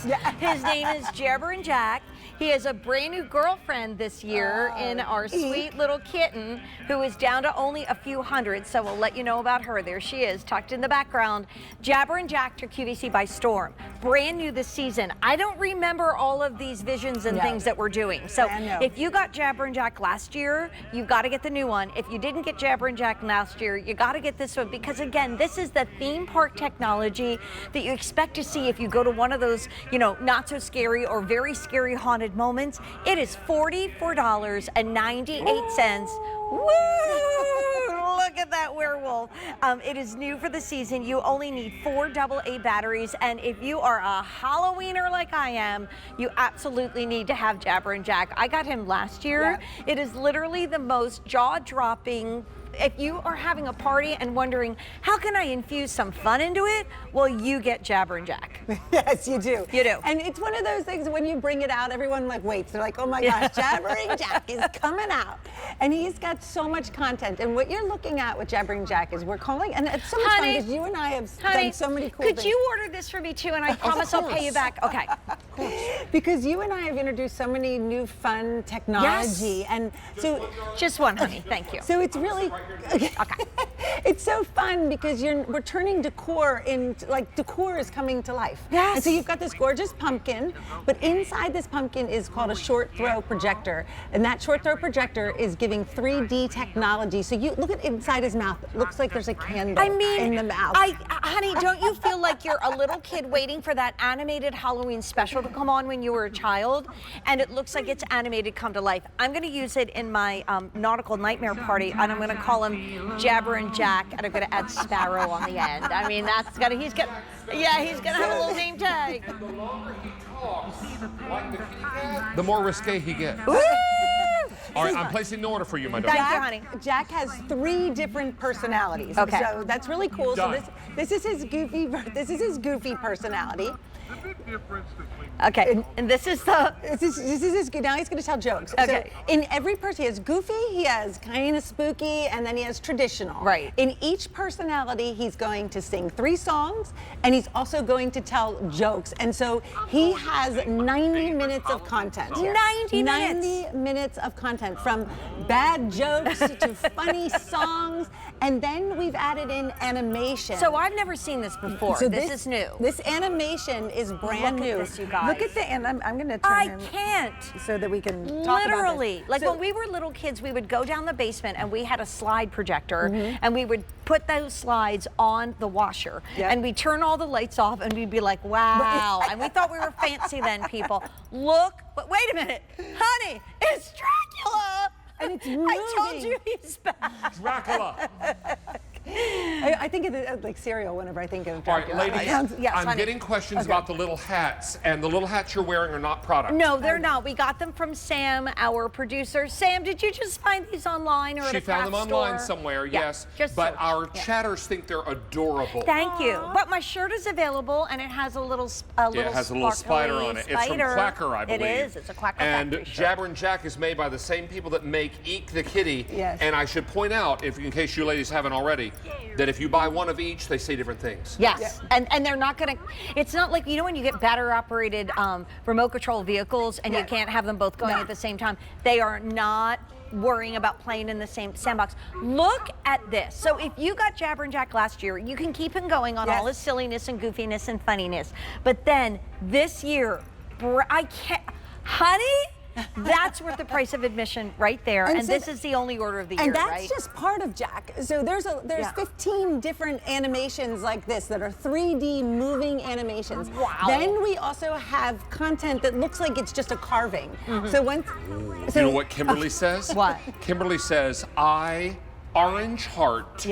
His name is Jabberin Jack. He has a brand new girlfriend this year in our sweet little kitten who is down to only a few hundred, so we'll let you know about her. There she is, tucked in the background. Jabberin Jack took QVC by storm. Brand new this season. I don't remember all of these visions and things that we're doing. So if you got Jabberin Jack last year, you've got to get the new one. If you didn't get Jabberin Jack last year, you got to get this one because, again, this is the theme park technology that you expect to see if you go to one of those, you know, not so scary or very scary haunted moments. It is $44.98. Woo! Look at that werewolf. It is new for the season. You only need 4 AA batteries, and if you are a Halloweener like I am, you absolutely need to have Jabberin Jack. I got him last year. It is literally the most jaw-dropping. If you are having a party and wondering, how can I infuse some fun into it? Well, you get Jabberin Jack. Yes, you do. You do. And it's one of those things when you bring it out, everyone like waits. They're like, oh my gosh, Jabberin Jack is coming out. And he's got so much content. And what you're looking at with Jabberin Jack is we're calling, and it's so much fun because you and I have done so many cool things. Could you order this for me too? And I promise I'll pay you back. Okay. Because you and I have introduced so many new fun technology. And so just one, honey. Thank you. So it's really it's so fun because we're turning decor into, like, decor is coming to life. Yes. And so you've got this gorgeous pumpkin, but inside this pumpkin is called a short throw projector. And that short throw projector is giving 3D technology. So you look at inside his mouth. It looks like there's a candle in the mouth. Honey, don't you feel like you're a little kid waiting for that animated Halloween special to come on when you were a child? And it looks like it's animated come to life. I'm going to use it in my nautical nightmare party, and I'm going to call him Jabberin Jack, and I'm going to add Sparrow on the end. I mean, he's going to have a little name tag. The longer he talks, like the kitty cat, the more risque he gets. Woo! All right, I'm placing the order for you, my darling. Thank you, honey. Jack has 3 different personalities. Okay. So that's really cool. Done. So this is his goofy personality. Okay, and this is his now he's going to tell jokes. Okay. So in every person, he has goofy, he has kind of spooky, and then he has traditional. Right. In each personality, he's going to sing 3 songs, and he's also going to tell jokes. And so he has 90 minutes of content here. 90 minutes? 90 minutes of content, from bad jokes to funny songs, and then we've added in animation. So I've never seen this before. So this is new. This animation is brand new. Look at this, you guys. Look at the, and I'm going to turn him can't. so that we can talk Literally. about this. Like So- when we were little kids, we would go down the basement and we had a slide projector and we would put those slides on the washer and we'd turn all the lights off and we'd be like, wow. And we thought we were fancy then, people. Look, but wait a minute. Honey, it's Dracula. And it's moving. I told you he's back. Dracula. I think of it like cereal whenever I think of All right, Dracula. ladies, Yes, I'm honey. getting questions about the little hats, and the little hats you're wearing are not product. No, they're not. We got them from Sam, our producer. Sam, did you just find these online or at She a craft found them online store? somewhere, Yeah, yes. just But search. our chatters think they're adorable. Thank you. But my shirt is available, and it has a little Yeah, it has a little spider on it. It's from Quacker, I believe. It is. It's a Quacker And factory shirt. Jabberin Jack is made by the same people that make Eek the Kitty. Yes. And I should point out, in case you ladies haven't already, that if you buy one of each, they say different things. Yes, and they're not gonna. It's not like, you know, when you get battery-operated remote control vehicles and you can't have them both going at the same time. They are not worrying about playing in the same sandbox. Look at this. So if you got Jabberin Jack last year, you can keep him going on all his silliness and goofiness and funniness. But then this year, I can't, honey. That's worth the price of admission right there, and so this is the only order of the year, And that's right? just part of Jack. So there's 15 different animations like this that are 3D moving animations. Wow. Then we also have content that looks like it's just a carving. So once, You know what Kimberly says? What? Kimberly says, Orange Heart,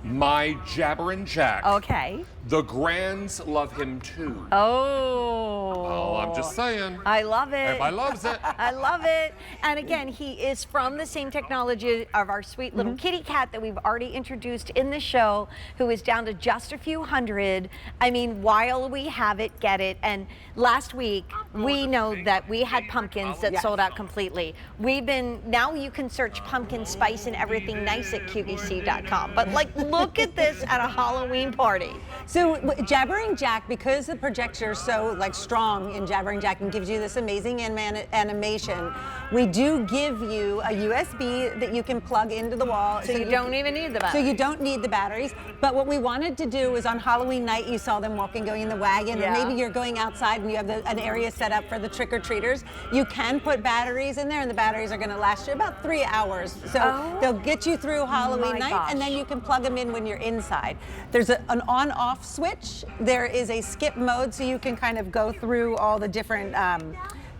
my Jabberin Jack. Okay. The Grands love him too. Oh, I'm just saying. I love it. Everybody loves it. I love it. And again, he is from the same technology of our sweet little kitty cat that we've already introduced in the show, who is down to just a few hundred. I mean, while we have it, get it. And last week, we know that we had pumpkins that sold out completely. Now you can search pumpkin spice and everything nice at QVC.com. But like, look at this at a Halloween party. So Jabberin Jack, because the projector is so like strong in Jabberin Jack and gives you this amazing animation, we do give you a USB that you can plug into the wall. So you don't even need the batteries. So you don't need the batteries. But what we wanted to do is on Halloween night, you saw them walking, going in the wagon, or maybe you're going outside and you have an area set up for the trick-or-treaters. You can put batteries in there, and the batteries are going to last you about 3 hours. So they'll get you through Halloween night, and then you can plug them in when you're inside. There's an on-off switch. There is a skip mode, so you can kind of go through all the different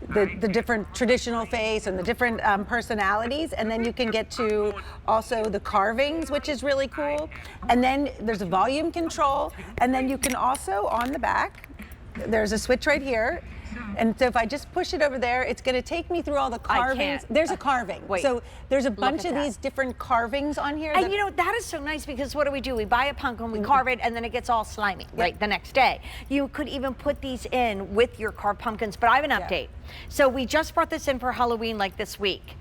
the different traditional face and the different personalities, and then you can get to also the carvings, which is really cool. And then there's a volume control, and then you can also, on the back, there's a switch right here. And so if I just push it over there, it's going to take me through all the carvings. There's a carving. Wait, so there's a bunch of these different carvings on here. And you know, that is so nice, because what do? We buy a pumpkin, we carve it, and then it gets all slimy, right, the next day. You could even put these in with your carved pumpkins, but I have an update. So we just brought this in for Halloween like this week.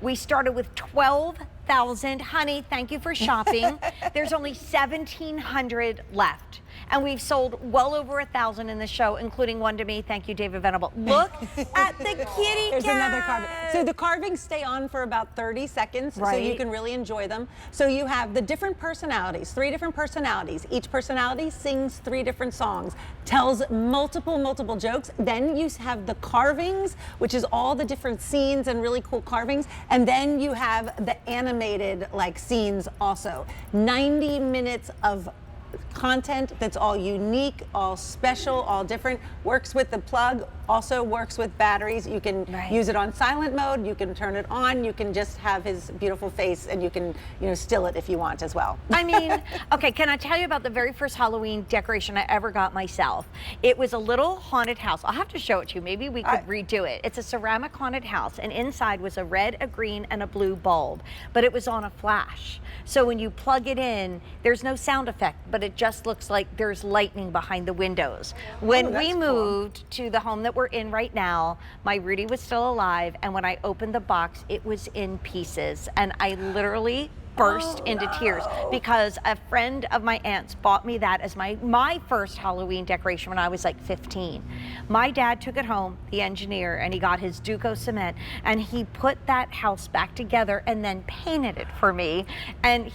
We started with 12,000. Honey, thank you for shopping. There's only 1,700 left. And we've sold well over 1,000 in the show, including one to me. Thank you, David Venable. Look at the kitty There's cat. another carving. So the carvings stay on for about 30 seconds, so you can really enjoy them. So you have the different personalities, 3 different personalities. Each personality sings 3 different songs, tells multiple jokes. Then you have the carvings, which is all the different scenes and really cool carvings. And then you have the animated like scenes also. 90 minutes of content that's all unique, all special, all different. Works with the plug, also works with batteries. You can use it on silent mode, you can turn it on, you can just have his beautiful face, and you can, still it if you want as well. I mean, okay, can I tell you about the very first Halloween decoration I ever got myself? It was a little haunted house. I'll have to show it to you. Maybe we could redo it. It's a ceramic haunted house, and inside was a red, a green, and a blue bulb, but it was on a flash. So when you plug it in, there's no sound effect, but it just looks like there's lightning behind the windows. When we moved to the home that we're in right now, my Rudy was still alive, and when I opened the box, it was in pieces, and I literally burst into tears, because a friend of my aunt's bought me that as my first Halloween decoration when I was like 15. My dad took it home, the engineer, and he got his Duco cement, and he put that house back together and then painted it for me. And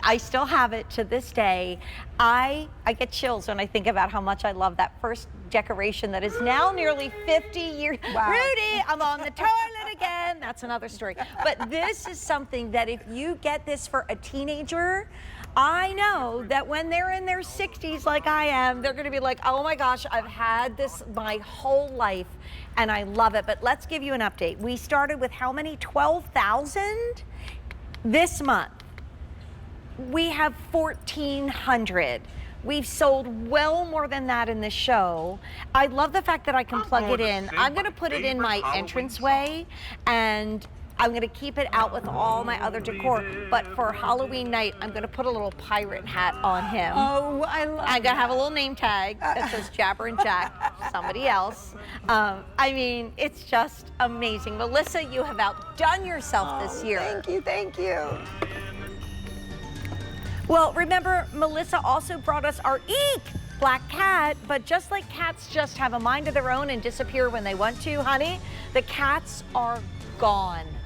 I still have it to this day. I get chills when I think about how much I love that first decoration that is now nearly 50 years. Wow. Rudy, I'm on the toilet again. That's another story. But this is something that if you get this for a teenager, I know that when they're in their 60s like I am, they're gonna be like, oh my gosh, I've had this my whole life and I love it. But let's give you an update. We started with how many? 12,000 this month. We have 1,400. We've sold well more than that in the show. I love the fact that I can plug it in. I'm gonna put it in my entranceway, and I'm gonna keep it out with all my other decor. But for Halloween night, I'm gonna put a little pirate hat on him. Oh, I love I'm gonna have a little name tag that says Jabberin Jack, somebody else. I mean, it's just amazing. Melissa, you have outdone yourself this year. Thank you. Well, remember, Melissa also brought us our Eek! Black cat, but just like cats just have a mind of their own and disappear when they want to, honey, the cats are gone.